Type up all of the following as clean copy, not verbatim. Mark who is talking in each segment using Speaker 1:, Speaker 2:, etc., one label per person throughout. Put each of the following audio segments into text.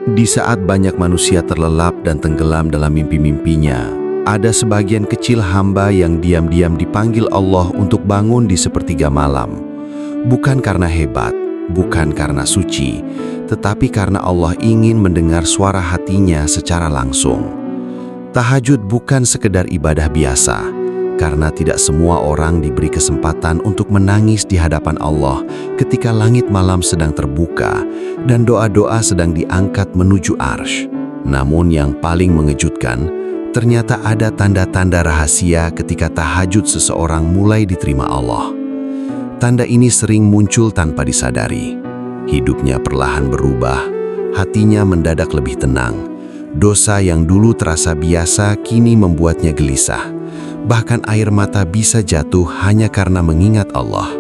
Speaker 1: Di saat banyak manusia terlelap dan tenggelam dalam mimpi-mimpinya, ada sebagian kecil hamba yang diam-diam dipanggil Allah untuk bangun di sepertiga malam. Bukan karena hebat, bukan karena suci, tetapi karena Allah ingin mendengar suara hatinya secara langsung. Tahajud bukan sekedar ibadah biasa, karena tidak semua orang diberi kesempatan untuk menangis di hadapan Allah ketika langit malam sedang terbuka dan doa-doa sedang diangkat menuju arsy. Namun yang paling mengejutkan, ternyata ada tanda-tanda rahasia ketika tahajud seseorang mulai diterima Allah. Tanda ini sering muncul tanpa disadari. Hidupnya perlahan berubah, hatinya mendadak lebih tenang. Dosa yang dulu terasa biasa kini membuatnya gelisah. Bahkan air mata bisa jatuh hanya karena mengingat Allah.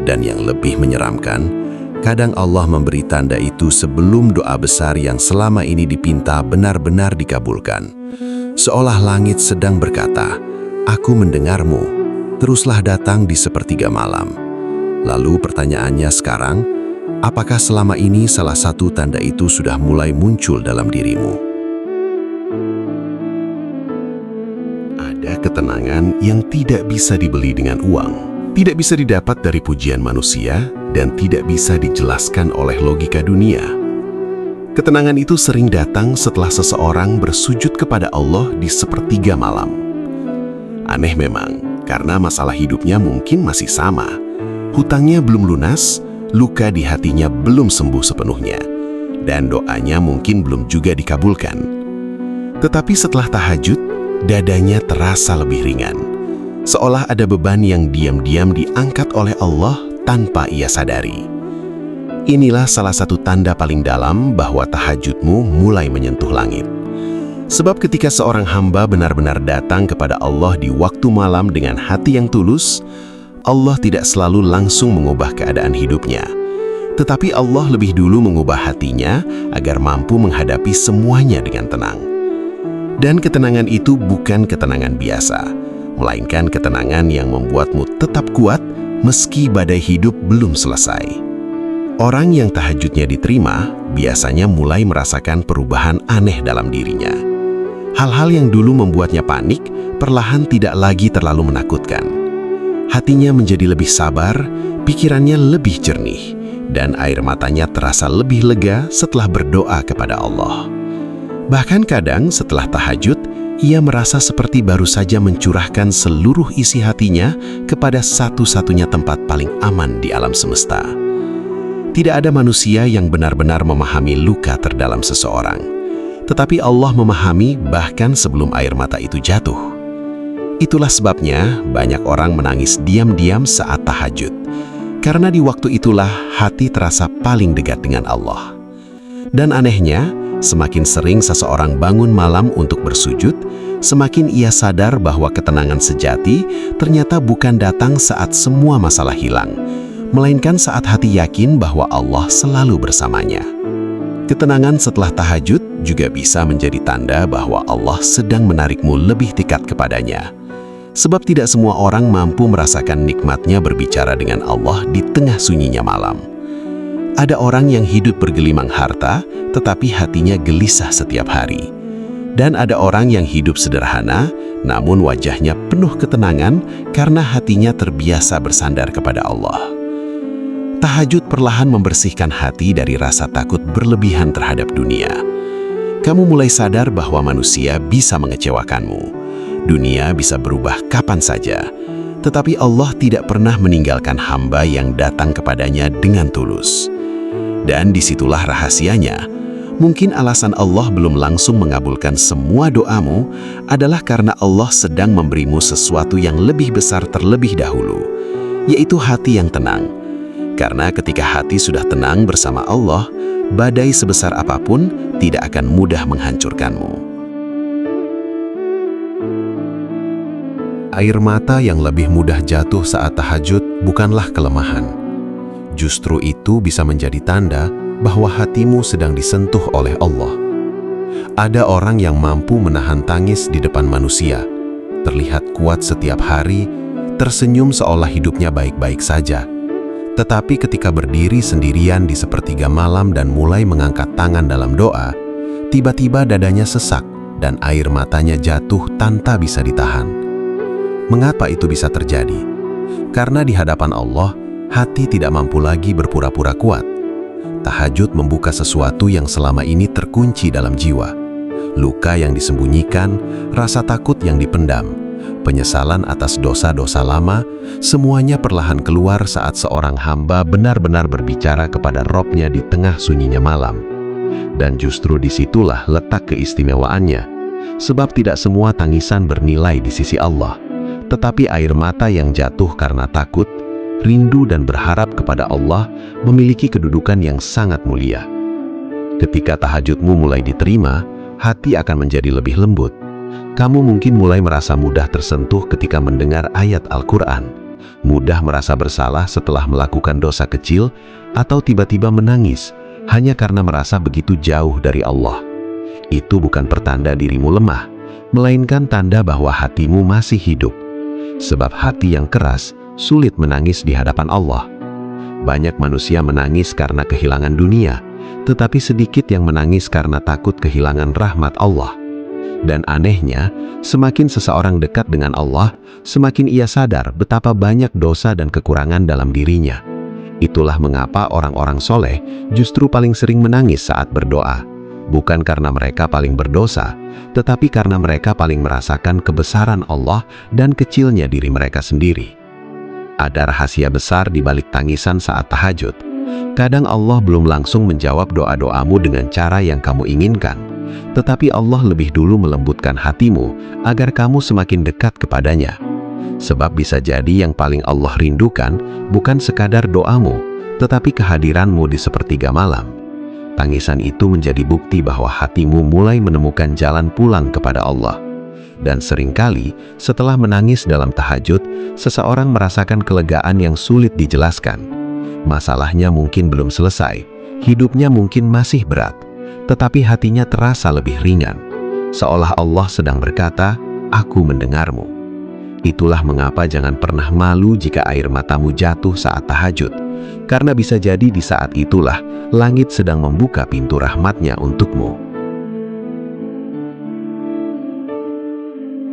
Speaker 1: Dan yang lebih menyeramkan, kadang Allah memberi tanda itu sebelum doa besar yang selama ini dipinta benar-benar dikabulkan. Seolah langit sedang berkata, "Aku mendengarmu, teruslah datang di sepertiga malam." Lalu pertanyaannya sekarang, apakah selama ini salah satu tanda itu sudah mulai muncul dalam dirimu? Ada ketenangan yang tidak bisa dibeli dengan uang, tidak bisa didapat dari pujian manusia, dan tidak bisa dijelaskan oleh logika dunia. Ketenangan itu sering datang setelah seseorang bersujud kepada Allah di sepertiga malam. Aneh memang, karena masalah hidupnya mungkin masih sama. Hutangnya belum lunas, luka di hatinya belum sembuh sepenuhnya, dan doanya mungkin belum juga dikabulkan. Tetapi setelah tahajud, dadanya terasa lebih ringan, seolah ada beban yang diam-diam diangkat oleh Allah tanpa ia sadari. Inilah salah satu tanda paling dalam bahwa tahajudmu mulai menyentuh langit. Sebab ketika seorang hamba benar-benar datang kepada Allah di waktu malam dengan hati yang tulus, Allah tidak selalu langsung mengubah keadaan hidupnya. Tetapi Allah lebih dulu mengubah hatinya agar mampu menghadapi semuanya dengan tenang. Dan ketenangan itu bukan ketenangan biasa, melainkan ketenangan yang membuatmu tetap kuat meski badai hidup belum selesai. Orang yang tahajudnya diterima biasanya mulai merasakan perubahan aneh dalam dirinya. Hal-hal yang dulu membuatnya panik perlahan tidak lagi terlalu menakutkan. Hatinya menjadi lebih sabar, pikirannya lebih jernih, dan air matanya terasa lebih lega setelah berdoa kepada Allah. Bahkan kadang setelah tahajud, ia merasa seperti baru saja mencurahkan seluruh isi hatinya kepada satu-satunya tempat paling aman di alam semesta. Tidak ada manusia yang benar-benar memahami luka terdalam seseorang. Tetapi Allah memahami bahkan sebelum air mata itu jatuh. Itulah sebabnya banyak orang menangis diam-diam saat tahajud. Karena di waktu itulah hati terasa paling dekat dengan Allah. Dan anehnya, semakin sering seseorang bangun malam untuk bersujud, semakin ia sadar bahwa ketenangan sejati ternyata bukan datang saat semua masalah hilang, melainkan saat hati yakin bahwa Allah selalu bersamanya. Ketenangan setelah tahajud juga bisa menjadi tanda bahwa Allah sedang menarikmu lebih dekat kepadanya. Sebab tidak semua orang mampu merasakan nikmatnya berbicara dengan Allah di tengah sunyinya malam. Ada orang yang hidup bergelimang harta, tetapi hatinya gelisah setiap hari. Dan ada orang yang hidup sederhana, namun wajahnya penuh ketenangan karena hatinya terbiasa bersandar kepada Allah. Tahajud perlahan membersihkan hati dari rasa takut berlebihan terhadap dunia. Kamu mulai sadar bahwa manusia bisa mengecewakanmu. Dunia bisa berubah kapan saja, tetapi Allah tidak pernah meninggalkan hamba yang datang kepadanya dengan tulus. Dan disitulah rahasianya. Mungkin alasan Allah belum langsung mengabulkan semua doamu adalah karena Allah sedang memberimu sesuatu yang lebih besar terlebih dahulu, yaitu hati yang tenang. Karena ketika hati sudah tenang bersama Allah, badai sebesar apapun tidak akan mudah menghancurkanmu. Air mata yang lebih mudah jatuh saat tahajud bukanlah kelemahan. Justru itu bisa menjadi tanda bahwa hatimu sedang disentuh oleh Allah. Ada orang yang mampu menahan tangis di depan manusia, terlihat kuat setiap hari, tersenyum seolah hidupnya baik-baik saja. Tetapi ketika berdiri sendirian di sepertiga malam dan mulai mengangkat tangan dalam doa, tiba-tiba dadanya sesak dan air matanya jatuh tanpa bisa ditahan. Mengapa itu bisa terjadi? Karena di hadapan Allah, hati tidak mampu lagi berpura-pura kuat. Tahajud membuka sesuatu yang selama ini terkunci dalam jiwa. Luka yang disembunyikan, rasa takut yang dipendam, penyesalan atas dosa-dosa lama, semuanya perlahan keluar saat seorang hamba benar-benar berbicara kepada Robnya di tengah sunyinya malam. Dan justru disitulah letak keistimewaannya, sebab tidak semua tangisan bernilai di sisi Allah, tetapi air mata yang jatuh karena takut, rindu dan berharap kepada Allah memiliki kedudukan yang sangat mulia. Ketika tahajudmu mulai diterima, hati akan menjadi lebih lembut. Kamu mungkin mulai merasa mudah tersentuh ketika mendengar ayat Al-Quran, mudah merasa bersalah setelah melakukan dosa kecil, atau tiba-tiba menangis hanya karena merasa begitu jauh dari Allah. Itu bukan pertanda dirimu lemah, melainkan tanda bahwa hatimu masih hidup. Sebab hati yang keras sulit menangis di hadapan Allah. Banyak manusia menangis karena kehilangan dunia, tetapi sedikit yang menangis karena takut kehilangan rahmat Allah. Dan anehnya, semakin seseorang dekat dengan Allah, semakin ia sadar betapa banyak dosa dan kekurangan dalam dirinya. Itulah mengapa orang-orang soleh justru paling sering menangis saat berdoa. Bukan karena mereka paling berdosa, tetapi karena mereka paling merasakan kebesaran Allah dan kecilnya diri mereka sendiri. Ada rahasia besar di balik tangisan saat tahajud. Kadang Allah belum langsung menjawab doa-doamu dengan cara yang kamu inginkan, tetapi Allah lebih dulu melembutkan hatimu agar kamu semakin dekat kepadanya. Sebab bisa jadi yang paling Allah rindukan bukan sekadar doamu, tetapi kehadiranmu di sepertiga malam. Tangisan itu menjadi bukti bahwa hatimu mulai menemukan jalan pulang kepada Allah. Dan seringkali setelah menangis dalam tahajud, seseorang merasakan kelegaan yang sulit dijelaskan. Masalahnya mungkin belum selesai, hidupnya mungkin masih berat, tetapi hatinya terasa lebih ringan. Seolah Allah sedang berkata, "Aku mendengarmu." Itulah mengapa jangan pernah malu jika air matamu jatuh saat tahajud, karena bisa jadi di saat itulah langit sedang membuka pintu rahmatnya untukmu.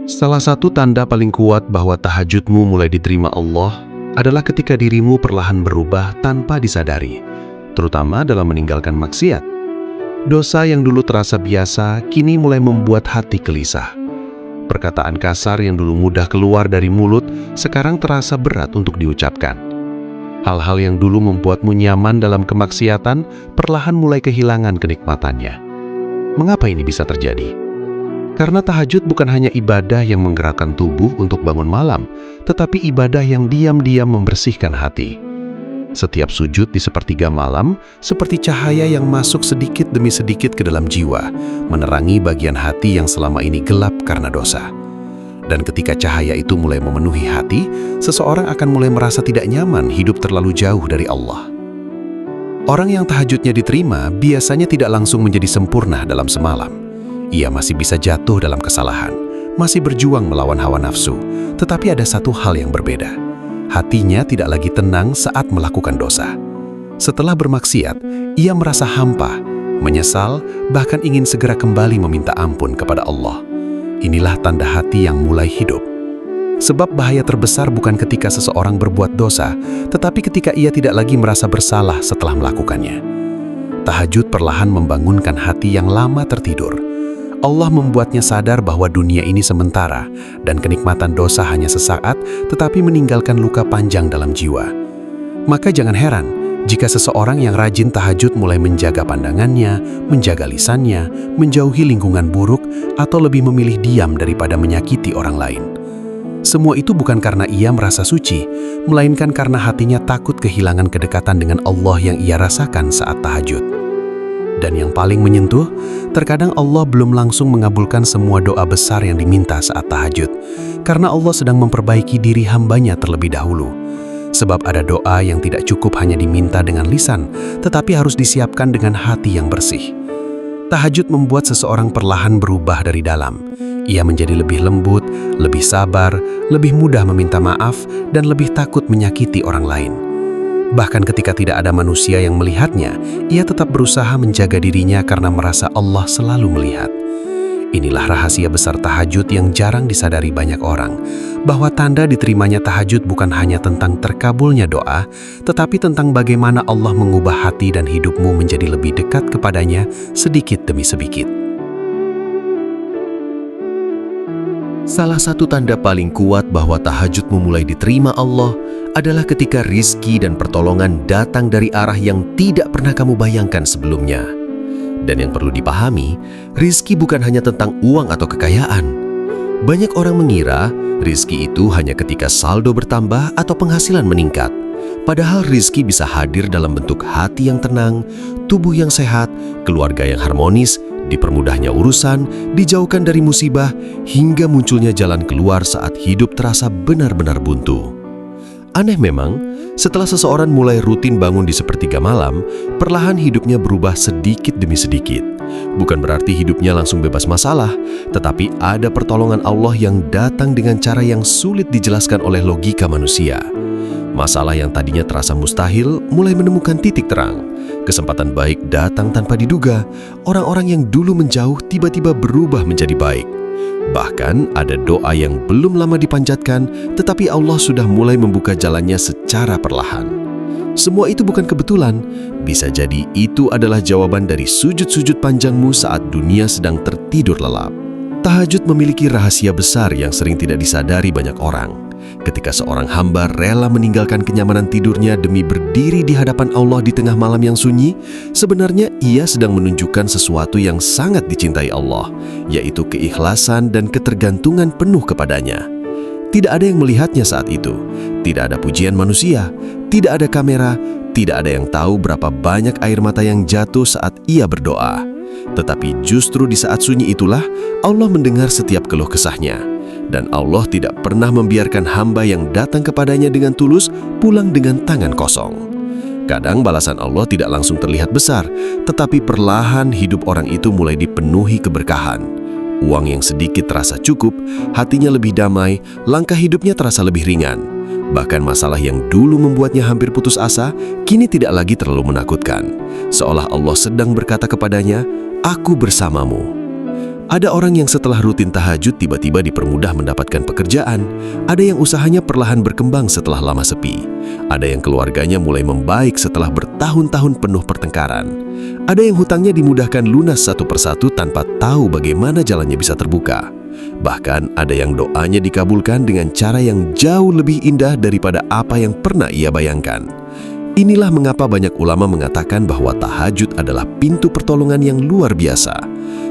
Speaker 1: Salah satu tanda paling kuat bahwa tahajudmu mulai diterima Allah adalah ketika dirimu perlahan berubah tanpa disadari, terutama dalam meninggalkan maksiat. Dosa yang dulu terasa biasa kini mulai membuat hati gelisah. Perkataan kasar yang dulu mudah keluar dari mulut sekarang terasa berat untuk diucapkan. Hal-hal yang dulu membuatmu nyaman dalam kemaksiatan perlahan mulai kehilangan kenikmatannya. Mengapa ini bisa terjadi? Karena tahajud bukan hanya ibadah yang menggerakkan tubuh untuk bangun malam, tetapi ibadah yang diam-diam membersihkan hati. Setiap sujud di sepertiga malam seperti cahaya yang masuk sedikit demi sedikit ke dalam jiwa, menerangi bagian hati yang selama ini gelap karena dosa. Dan ketika cahaya itu mulai memenuhi hati, seseorang akan mulai merasa tidak nyaman hidup terlalu jauh dari Allah. Orang yang tahajudnya diterima biasanya tidak langsung menjadi sempurna dalam semalam. Ia masih bisa jatuh dalam kesalahan, masih berjuang melawan hawa nafsu, tetapi ada satu hal yang berbeda. Hatinya tidak lagi tenang saat melakukan dosa. Setelah bermaksiat, ia merasa hampa, menyesal, bahkan ingin segera kembali meminta ampun kepada Allah. Inilah tanda hati yang mulai hidup. Sebab bahaya terbesar bukan ketika seseorang berbuat dosa, tetapi ketika ia tidak lagi merasa bersalah setelah melakukannya. Tahajud perlahan membangunkan hati yang lama tertidur. Allah membuatnya sadar bahwa dunia ini sementara dan kenikmatan dosa hanya sesaat, tetapi meninggalkan luka panjang dalam jiwa. Maka jangan heran jika seseorang yang rajin tahajud mulai menjaga pandangannya, menjaga lisannya, menjauhi lingkungan buruk, atau lebih memilih diam daripada menyakiti orang lain. Semua itu bukan karena ia merasa suci, melainkan karena hatinya takut kehilangan kedekatan dengan Allah yang ia rasakan saat tahajud. Dan yang paling menyentuh, terkadang Allah belum langsung mengabulkan semua doa besar yang diminta saat tahajud, karena Allah sedang memperbaiki diri hambanya terlebih dahulu. Sebab ada doa yang tidak cukup hanya diminta dengan lisan, tetapi harus disiapkan dengan hati yang bersih. Tahajud membuat seseorang perlahan berubah dari dalam. Ia menjadi lebih lembut, lebih sabar, lebih mudah meminta maaf, dan lebih takut menyakiti orang lain.
Speaker 2: Bahkan ketika tidak ada manusia yang melihatnya, ia tetap berusaha menjaga dirinya karena merasa Allah selalu melihat. Inilah rahasia besar tahajud yang jarang disadari banyak orang, bahwa tanda diterimanya tahajud bukan hanya tentang terkabulnya doa, tetapi tentang bagaimana Allah mengubah hati dan hidupmu menjadi lebih dekat kepadanya sedikit demi sedikit.
Speaker 3: Salah satu tanda paling kuat bahwa tahajudmu mulai diterima Allah adalah ketika rizki dan pertolongan datang dari arah yang tidak pernah kamu bayangkan sebelumnya. Dan yang perlu dipahami, rizki bukan hanya tentang uang atau kekayaan. Banyak orang mengira rizki itu hanya ketika saldo bertambah atau penghasilan meningkat. Padahal rizki bisa hadir dalam bentuk hati yang tenang, tubuh yang sehat, keluarga yang harmonis, dipermudahnya urusan, dijauhkan dari musibah, hingga munculnya jalan keluar saat hidup terasa benar-benar buntu. Aneh memang, setelah seseorang mulai rutin bangun di sepertiga malam, perlahan hidupnya berubah sedikit demi sedikit. Bukan berarti hidupnya langsung bebas masalah, tetapi ada pertolongan Allah yang datang dengan cara yang sulit dijelaskan oleh logika manusia. Masalah yang tadinya terasa mustahil mulai menemukan titik terang. Kesempatan baik datang tanpa diduga. Orang-orang yang dulu menjauh tiba-tiba berubah menjadi baik. Bahkan ada doa yang belum lama dipanjatkan, tetapi Allah sudah mulai membuka jalannya secara perlahan. Semua itu bukan kebetulan. Bisa jadi itu adalah jawaban dari sujud-sujud panjangmu saat dunia sedang tertidur lelap. Tahajud memiliki rahasia besar yang sering tidak disadari banyak orang. Ketika seorang hamba rela meninggalkan kenyamanan tidurnya demi berdiri di hadapan Allah di tengah malam yang sunyi, sebenarnya ia sedang menunjukkan sesuatu yang sangat dicintai Allah, yaitu keikhlasan dan ketergantungan penuh kepadanya. Tidak ada yang melihatnya saat itu, tidak ada pujian manusia, tidak ada kamera, tidak ada yang tahu berapa banyak air mata yang jatuh saat ia berdoa. Tetapi justru di saat sunyi itulah Allah mendengar setiap keluh kesahnya. Dan Allah tidak pernah membiarkan hamba yang datang kepadanya dengan tulus pulang dengan tangan kosong. Kadang balasan Allah tidak langsung terlihat besar, tetapi perlahan hidup orang itu mulai dipenuhi keberkahan. Uang yang sedikit terasa cukup, hatinya lebih damai, langkah hidupnya terasa lebih ringan. Bahkan masalah yang dulu membuatnya hampir putus asa, kini tidak lagi terlalu menakutkan. Seolah Allah sedang berkata kepadanya, "Aku bersamamu." Ada orang yang setelah rutin tahajud tiba-tiba dipermudah mendapatkan pekerjaan. Ada yang usahanya perlahan berkembang setelah lama sepi. Ada yang keluarganya mulai membaik setelah bertahun-tahun penuh pertengkaran. Ada yang hutangnya dimudahkan lunas satu persatu tanpa tahu bagaimana jalannya bisa terbuka. Bahkan ada yang doanya dikabulkan dengan cara yang jauh lebih indah daripada apa yang pernah ia bayangkan. Inilah mengapa banyak ulama mengatakan bahwa tahajud adalah pintu pertolongan yang luar biasa.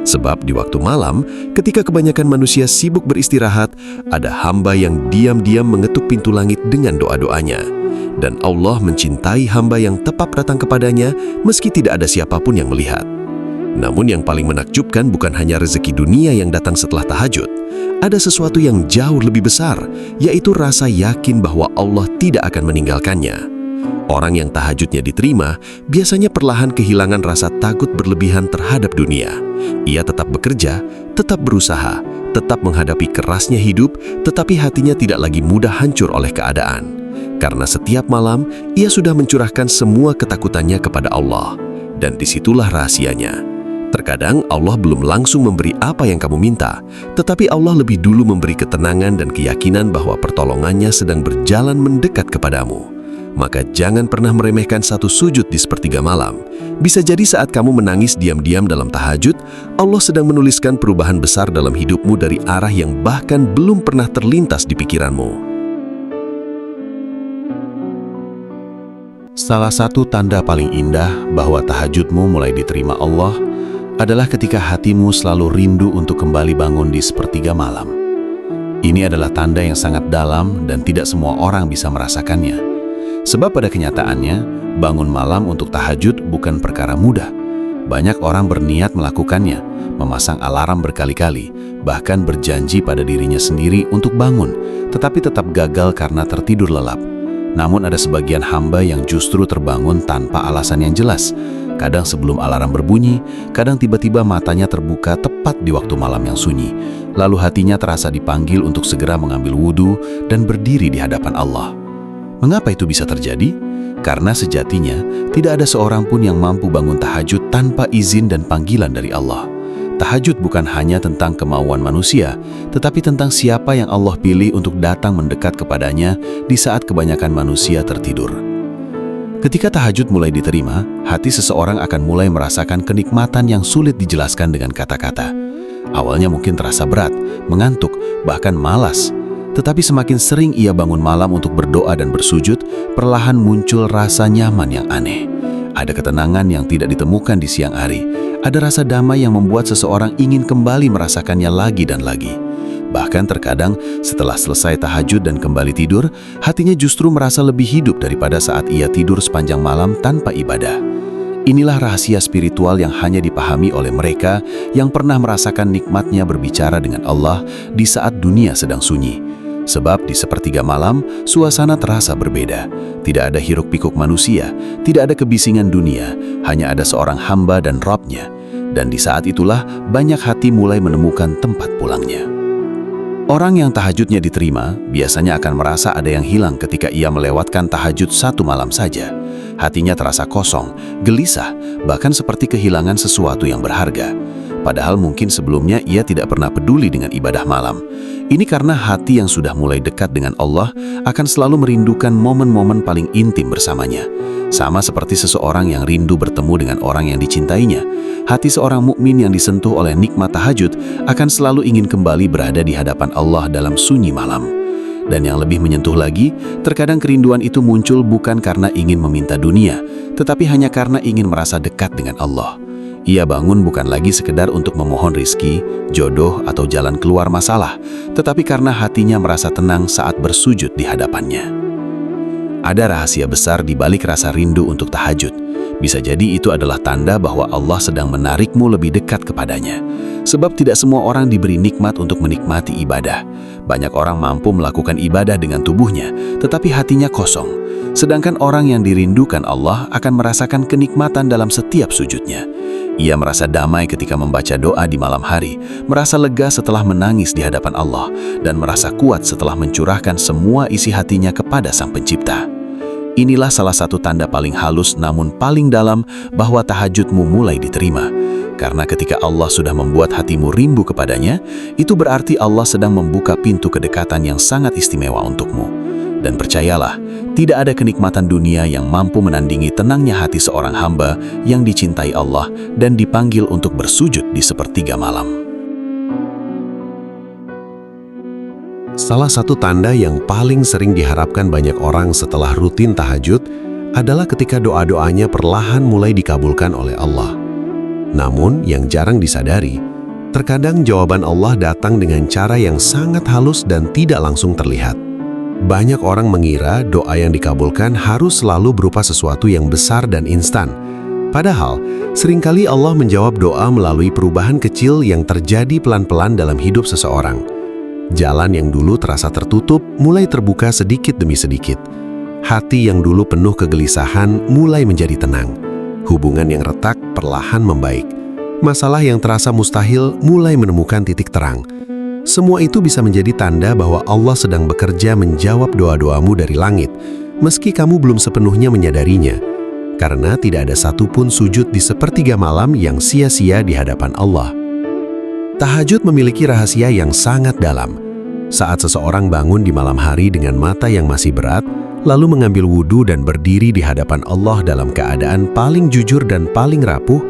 Speaker 3: Sebab di waktu malam, ketika kebanyakan manusia sibuk beristirahat, ada hamba yang diam-diam mengetuk pintu langit dengan doa-doanya. Dan Allah mencintai hamba yang tepat datang kepadanya meski tidak ada siapapun yang melihat. Namun yang paling menakjubkan bukan hanya rezeki dunia yang datang setelah tahajud. Ada sesuatu yang jauh lebih besar, yaitu rasa yakin bahwa Allah tidak akan meninggalkannya. Orang yang tahajudnya diterima biasanya perlahan kehilangan rasa takut berlebihan terhadap dunia. Ia tetap bekerja, tetap berusaha, tetap menghadapi kerasnya hidup, tetapi hatinya tidak lagi mudah hancur oleh keadaan. Karena setiap malam, ia sudah mencurahkan semua ketakutannya kepada Allah. Dan disitulah rahasianya. Terkadang Allah belum langsung memberi apa yang kamu minta, tetapi Allah lebih dulu memberi ketenangan dan keyakinan bahwa pertolongannya sedang berjalan mendekat kepadamu. Maka jangan pernah meremehkan satu sujud di sepertiga malam. Bisa jadi saat kamu menangis diam-diam dalam tahajud, Allah sedang menuliskan perubahan besar dalam hidupmu dari arah yang bahkan belum pernah terlintas di pikiranmu.
Speaker 2: Salah satu tanda paling indah bahwa tahajudmu mulai diterima Allah adalah ketika hatimu selalu rindu untuk kembali bangun di sepertiga malam. Ini adalah tanda yang sangat dalam dan tidak semua orang bisa merasakannya. Sebab pada kenyataannya, bangun malam untuk tahajud bukan perkara mudah. Banyak orang berniat melakukannya, memasang alarm berkali-kali, bahkan berjanji pada dirinya sendiri untuk bangun, tetapi tetap gagal karena tertidur lelap. Namun ada sebagian hamba yang justru terbangun tanpa alasan yang jelas. Kadang sebelum alarm berbunyi, kadang tiba-tiba matanya terbuka tepat di waktu malam yang sunyi. Lalu hatinya terasa dipanggil untuk segera mengambil wudhu dan berdiri di hadapan Allah. Mengapa itu bisa terjadi? Karena sejatinya, tidak ada seorang pun yang mampu bangun tahajud tanpa izin dan panggilan dari Allah. Tahajud bukan hanya tentang kemauan manusia, tetapi tentang siapa yang Allah pilih untuk datang mendekat kepadanya di saat kebanyakan manusia tertidur. Ketika tahajud mulai diterima, hati seseorang akan mulai merasakan kenikmatan yang sulit dijelaskan dengan kata-kata. Awalnya mungkin terasa berat, mengantuk, bahkan malas. Tetapi semakin sering ia bangun malam untuk berdoa dan bersujud, perlahan muncul rasa nyaman yang aneh. Ada ketenangan yang tidak ditemukan di siang hari. Ada rasa damai yang membuat seseorang ingin kembali merasakannya lagi dan lagi. Bahkan terkadang setelah selesai tahajud dan kembali tidur, hatinya justru merasa lebih hidup daripada saat ia tidur sepanjang malam tanpa ibadah. Inilah rahasia spiritual yang hanya dipahami oleh mereka yang pernah merasakan nikmatnya berbicara dengan Allah di saat dunia sedang sunyi. Sebab di sepertiga malam, suasana terasa berbeda. Tidak ada hiruk-pikuk manusia, tidak ada kebisingan dunia, hanya ada seorang hamba dan Rabb-Nya. Dan di saat itulah banyak hati mulai menemukan tempat pulangnya. Orang yang tahajudnya diterima biasanya akan merasa ada yang hilang ketika ia melewatkan tahajud satu malam saja. Hatinya terasa kosong, gelisah, bahkan seperti kehilangan sesuatu yang berharga. Padahal mungkin sebelumnya ia tidak pernah peduli dengan ibadah malam. Ini karena hati yang sudah mulai dekat dengan Allah akan selalu merindukan momen-momen paling intim bersamanya. Sama seperti seseorang yang rindu bertemu dengan orang yang dicintainya. Hati seorang mukmin yang disentuh oleh nikmat tahajud akan selalu ingin kembali berada di hadapan Allah dalam sunyi malam. Dan yang lebih menyentuh lagi, terkadang kerinduan itu muncul bukan karena ingin meminta dunia, tetapi hanya karena ingin merasa dekat dengan Allah. Ia bangun bukan lagi sekedar untuk memohon rizki, jodoh, atau jalan keluar masalah, tetapi karena hatinya merasa tenang saat bersujud di hadapannya. Ada rahasia besar di balik rasa rindu untuk tahajud. Bisa jadi itu adalah tanda bahwa Allah sedang menarikmu lebih dekat kepadanya. Sebab tidak semua orang diberi nikmat untuk menikmati ibadah. Banyak orang mampu melakukan ibadah dengan tubuhnya, tetapi hatinya kosong. Sedangkan orang yang dirindukan Allah akan merasakan kenikmatan dalam setiap sujudnya. Ia merasa damai ketika membaca doa di malam hari, merasa lega setelah menangis di hadapan Allah, dan merasa kuat setelah mencurahkan semua isi hatinya kepada Sang Pencipta. Inilah salah satu tanda paling halus namun paling dalam bahwa tahajudmu mulai diterima. Karena ketika Allah sudah membuat hatimu rindu kepadanya, itu berarti Allah sedang membuka pintu kedekatan yang sangat istimewa untukmu. Dan percayalah, tidak ada kenikmatan dunia yang mampu menandingi tenangnya hati seorang hamba yang dicintai Allah dan dipanggil untuk bersujud di sepertiga malam.
Speaker 1: Salah satu tanda yang paling sering diharapkan banyak orang setelah rutin tahajud adalah ketika doa-doanya perlahan mulai dikabulkan oleh Allah. Namun, yang jarang disadari, terkadang jawaban Allah datang dengan cara yang sangat halus dan tidak langsung terlihat. Banyak orang mengira doa yang dikabulkan harus selalu berupa sesuatu yang besar dan instan. Padahal, seringkali Allah menjawab doa melalui perubahan kecil yang terjadi pelan-pelan dalam hidup seseorang. Jalan yang dulu terasa tertutup mulai terbuka sedikit demi sedikit. Hati yang dulu penuh kegelisahan mulai menjadi tenang. Hubungan yang retak perlahan membaik. Masalah yang terasa mustahil mulai menemukan titik terang. Semua itu bisa menjadi tanda bahwa Allah sedang bekerja menjawab doa-doamu dari langit, meski kamu belum sepenuhnya menyadarinya. Karena tidak ada satupun sujud di sepertiga malam yang sia-sia di hadapan Allah. Tahajud memiliki rahasia yang sangat dalam. Saat seseorang bangun di malam hari dengan mata yang masih berat, lalu mengambil wudhu dan berdiri di hadapan Allah dalam keadaan paling jujur dan paling rapuh,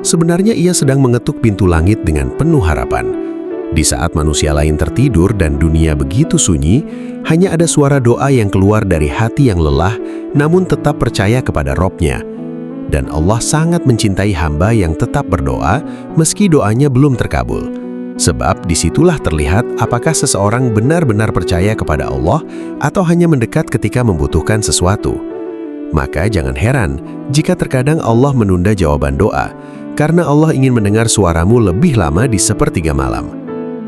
Speaker 1: sebenarnya ia sedang mengetuk pintu langit dengan penuh harapan. Di saat manusia lain tertidur dan dunia begitu sunyi, hanya ada suara doa yang keluar dari hati yang lelah, namun tetap percaya kepada Rabb-Nya. Dan Allah sangat mencintai hamba yang tetap berdoa meski doanya belum terkabul. Sebab disitulah terlihat apakah seseorang benar-benar percaya kepada Allah atau hanya mendekat ketika membutuhkan sesuatu. Maka jangan heran jika terkadang Allah menunda jawaban doa, karena Allah ingin mendengar suaramu lebih lama di sepertiga malam.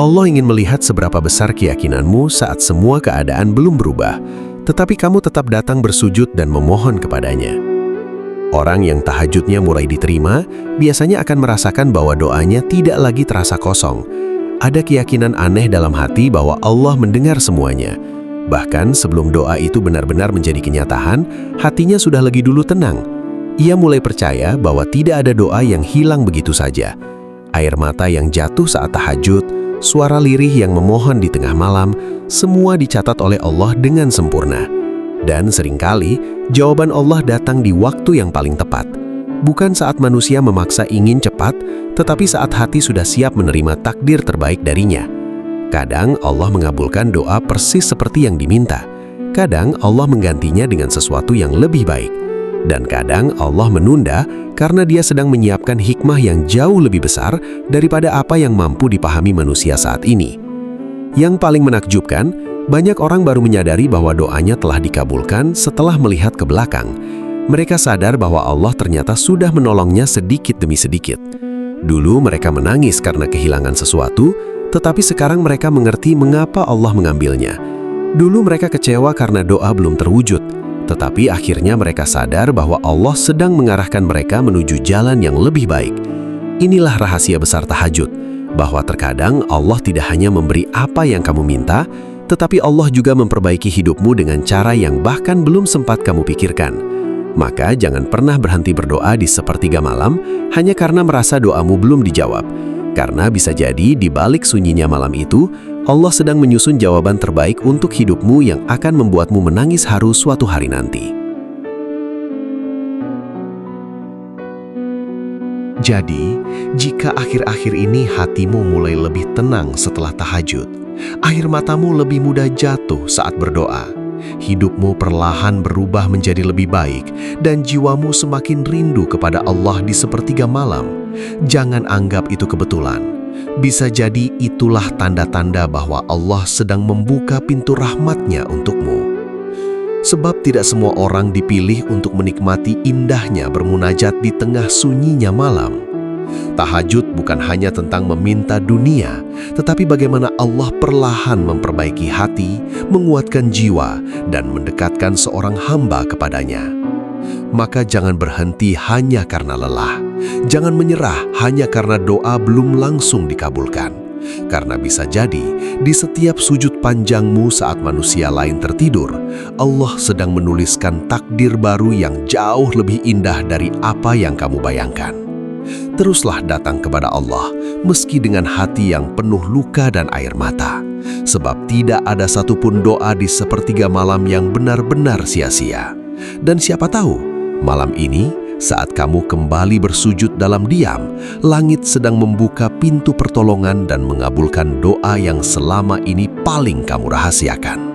Speaker 1: Allah ingin melihat seberapa besar keyakinanmu saat semua keadaan belum berubah, tetapi kamu tetap datang bersujud dan memohon kepadanya. Orang yang tahajudnya mulai diterima, biasanya akan merasakan bahwa doanya tidak lagi terasa kosong. Ada keyakinan aneh dalam hati bahwa Allah mendengar semuanya.
Speaker 3: Bahkan sebelum doa itu benar-benar menjadi kenyataan, hatinya sudah lebih dulu tenang. Ia mulai percaya bahwa tidak ada doa yang hilang begitu saja. Air mata yang jatuh saat tahajud, suara lirih yang memohon di tengah malam, semua dicatat oleh Allah dengan sempurna. Dan seringkali, jawaban Allah datang di waktu yang paling tepat. Bukan saat manusia memaksa ingin cepat, tetapi saat hati sudah siap menerima takdir terbaik darinya. Kadang Allah mengabulkan doa persis seperti yang diminta. Kadang Allah menggantinya dengan sesuatu yang lebih baik. Dan kadang Allah menunda karena Dia sedang menyiapkan hikmah yang jauh lebih besar daripada apa yang mampu dipahami manusia saat ini. Yang paling menakjubkan, banyak orang baru menyadari bahwa doanya telah dikabulkan setelah melihat ke belakang. Mereka sadar bahwa Allah ternyata sudah menolongnya sedikit demi sedikit. Dulu mereka menangis karena kehilangan sesuatu, tetapi sekarang mereka mengerti mengapa Allah mengambilnya. Dulu mereka kecewa karena doa belum terwujud, tetapi akhirnya mereka sadar bahwa Allah sedang mengarahkan mereka menuju jalan yang lebih baik. Inilah rahasia besar tahajud, bahwa terkadang Allah tidak hanya memberi apa yang kamu minta, tetapi Allah juga memperbaiki hidupmu dengan cara yang bahkan belum sempat kamu pikirkan. Maka jangan pernah berhenti berdoa di sepertiga malam hanya karena merasa doamu belum dijawab. Karena bisa jadi di balik sunyinya malam itu, Allah sedang menyusun jawaban terbaik untuk hidupmu yang akan membuatmu menangis haru suatu hari nanti. Jadi, jika akhir-akhir ini hatimu mulai lebih tenang setelah tahajud, air matamu lebih mudah jatuh saat berdoa, hidupmu perlahan berubah menjadi lebih baik, dan jiwamu semakin rindu kepada Allah di sepertiga malam, jangan anggap itu kebetulan. Bisa jadi itulah tanda-tanda bahwa Allah sedang membuka pintu rahmat-Nya untukmu. Sebab tidak semua orang dipilih untuk menikmati indahnya bermunajat di tengah sunyinya malam. Tahajud bukan hanya tentang meminta dunia, tetapi bagaimana Allah perlahan memperbaiki hati, menguatkan jiwa, dan mendekatkan seorang hamba kepadanya. Maka jangan berhenti hanya karena lelah. Jangan menyerah hanya karena doa belum langsung dikabulkan. Karena bisa jadi, di setiap sujud panjangmu saat manusia lain tertidur, Allah sedang menuliskan takdir baru yang jauh lebih indah dari apa yang kamu bayangkan. Teruslah datang kepada Allah, meski dengan hati yang penuh luka dan air mata. Sebab tidak ada satupun doa di sepertiga malam yang benar-benar sia-sia. Dan siapa tahu, malam ini, saat kamu kembali bersujud dalam diam, langit sedang membuka pintu pertolongan dan mengabulkan doa yang selama ini paling kamu rahasiakan.